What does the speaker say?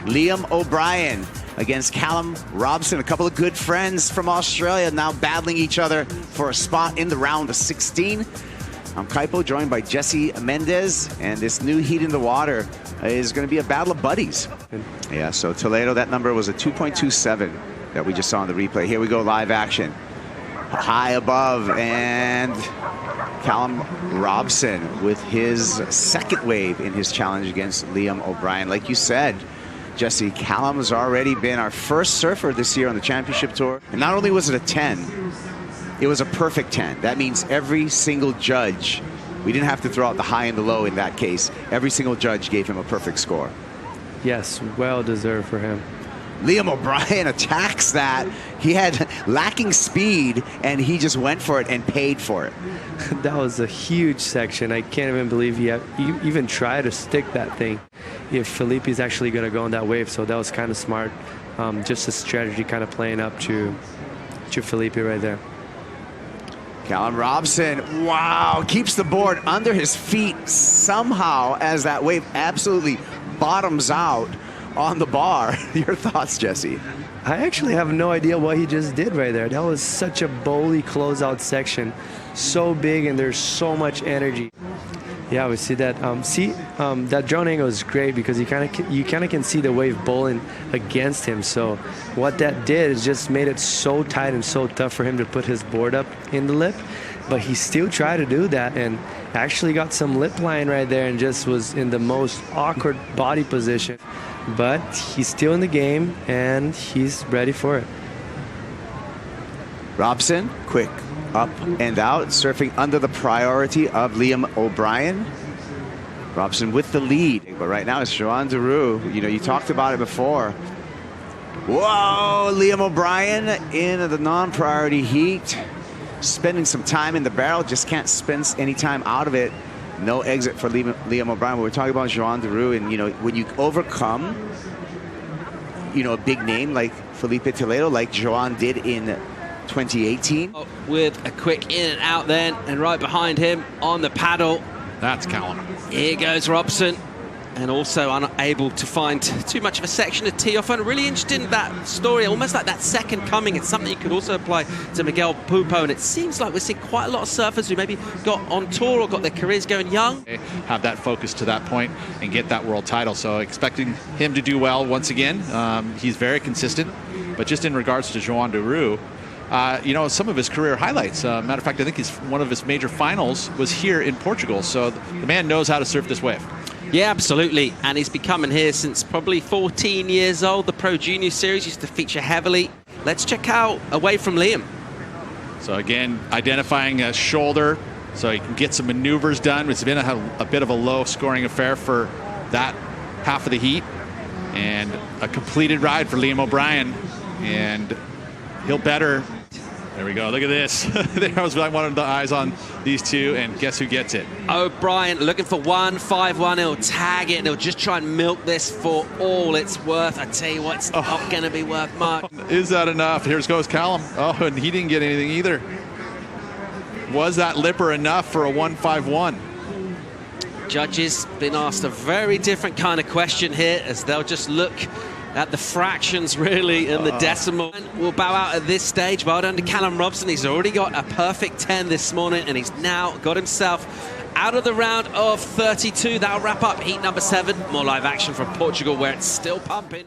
Liam O'Brien against Callum Robson, a couple of good friends from Australia now battling each other for a spot in the round of 16. I'm Kaipo, joined by Jesse Mendez, and this new heat in the water is going to be a battle of buddies. Yeah, so Toledo, that number was a 2.27 that we just saw in the replay. Here we go, live action. High above, and Callum Robson with his second wave in his challenge against Liam O'Brien. Like you said, Jesse, Callum has already been our first surfer this year on the championship tour. And not only was it a 10, it was a perfect 10. That means every single judge, we didn't have to throw out the high and the low in that case. Every single judge gave him a perfect score. Yes, well deserved for him. Liam O'Brien attacks that. He had lacking speed, and he just went for it and paid for it. That was a huge section. I can't even believe he even tried to stick that thing. If Felipe's actually going to go on that wave, so that was kind of smart. Just a strategy kind of playing up to Felipe right there. Callum Robson, wow, keeps the board under his feet somehow as that wave absolutely bottoms out on the bar. Your thoughts, Jesse? I actually have no idea what he just did right there. That was such a bowly closeout section. So big, and there's so much energy. Yeah, we see that. That drone angle is great because you kind of can see the wave bowling against him. So what that did is just made it so tight and so tough for him to put his board up in the lip. But he still tried to do that and actually got some lip line right there and just was in the most awkward body position. But he's still in the game and he's ready for it. Robson, quick up and out, surfing under the priority of Liam O'Brien. Robson with the lead, but right now it's Joan Deroux. You know, you talked about it before. Whoa, Liam O'Brien in the non-priority heat, spending some time in the barrel, just can't spend any time out of it. No exit for Liam O'Brien. We're talking about Joan Deroux, and you know, when you overcome, you know, a big name like Felipe Toledo, like Joan did in 2018. With a quick in and out then, and right behind him on the paddle. That's Callum. Here goes Robson, and also unable to find too much of a section to tee off on. Really interested in that story, almost like that second coming. It's something you could also apply to Miguel Pupo, and it seems like we're seeing quite a lot of surfers who maybe got on tour or got their careers going young. Have that focus to that point and get that world title. So expecting him to do well once again. He's very consistent, but just in regards to Joan Deroux, you know, some of his career highlights. Matter of fact, I think one of his major finals was here in Portugal. So the man knows how to surf this wave. Yeah, absolutely. And he's been coming here since probably 14 years old. The Pro Junior Series used to feature heavily. Let's check out away from Liam. So again, identifying a shoulder so he can get some maneuvers done. It's been a bit of a low scoring affair for that half of the heat. And a completed ride for Liam O'Brien. And he'll better. There we go. Look at this. There was one of the eyes on these two, and guess who gets it? O'Brien looking for 151. He'll tag it, and he'll just try and milk this for all it's worth. I tell you what, it's not going to be worth much. Is that enough? Here goes Callum. Oh, and he didn't get anything either. Was that lipper enough for a 151? Judges been asked a very different kind of question here, as they'll just look at the fractions really and the decimal. We'll bow out at this stage. Well done to Callum Robson. He's already got a perfect 10 this morning, and he's now got himself out of the round of 32. That'll wrap up heat number 7. More live action from Portugal, where it's still pumping.